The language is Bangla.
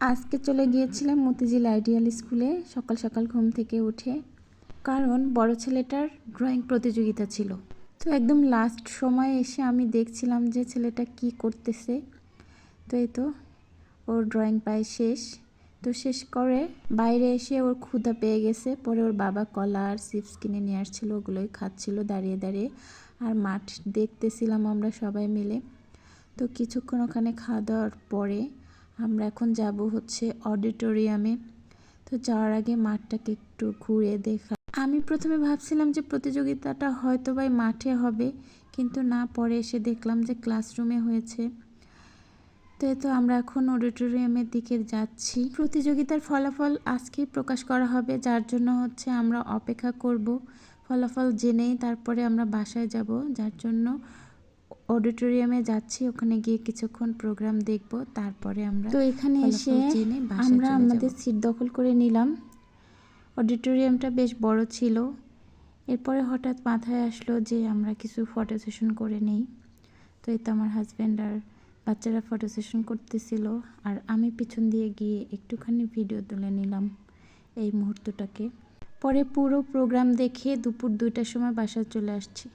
আজকে চলে গিয়েছিলাম মতিঝিল আইডিয়াল স্কুলে সকাল সকাল ঘুম থেকে উঠে, কারণ বড় ছেলেটার ড্রয়িং প্রতিযোগিতা ছিল। তো একদম লাস্ট সময় এসে আমি দেখছিলাম যে ছেলেটা কি করতেছে। তো এই তো ওর ড্রয়িং প্রায় শেষ। তো শেষ করে বাইরে এসে ওর ক্ষুধা পেয়ে গেছে। পরে ওর বাবা কলা আর চিপস কিনে নিয়ে আসছিল, ওগুলোই খাচ্ছিল দাঁড়িয়ে দাঁড়িয়ে। আর মাঠ দেখতেছিলাম আমরা সবাই মিলে। তো কিছুক্ষণ ওখানে খাওয়া দাওয়ার পরে আমরা এখন যাব হচ্ছে অডিটোরিয়ামে। তো যাওয়ার আগে মাঠটাকে একটু ঘুরে দেখা। আমি প্রথমে ভাবছিলাম যে প্রতিযোগিতাটা হয়তো বা মাঠে হবে, কিন্তু না, পরে এসে দেখলাম যে ক্লাসরুমে হয়েছে। তো এই তো আমরা এখন অডিটোরিয়ামের দিকে যাচ্ছি। প্রতিযোগিতার ফলাফল আজকেই প্রকাশ করা হবে, যার জন্য হচ্ছে আমরা অপেক্ষা করব। ফলাফল জেনেই তারপরে আমরা বাসায় যাব, যার জন্য অডিটোরিয়ামে যাচ্ছি। ওখানে গিয়ে কিছুক্ষণ প্রোগ্রাম দেখব, তারপরে আমরা তো এখানে এসে আমরা আমাদের সিট দখল করে নিলাম। অডিটোরিয়ামটা বেশ বড় ছিল। এরপরে হঠাৎ মাথায় আসলো যে আমরা কিছু ফটো সেশন করে নেই। তো এই তো আমার হাজব্যান্ড আর বাচ্চারা ফটো সেশন করতেছিল, আর আমি পিছন দিয়ে গিয়ে একটুখানি ভিডিও তুলে নিলাম এই মুহূর্তটাকে। পরে পুরো প্রোগ্রাম দেখে দুপুর 2টার সময় বাসায় চলে আসছি।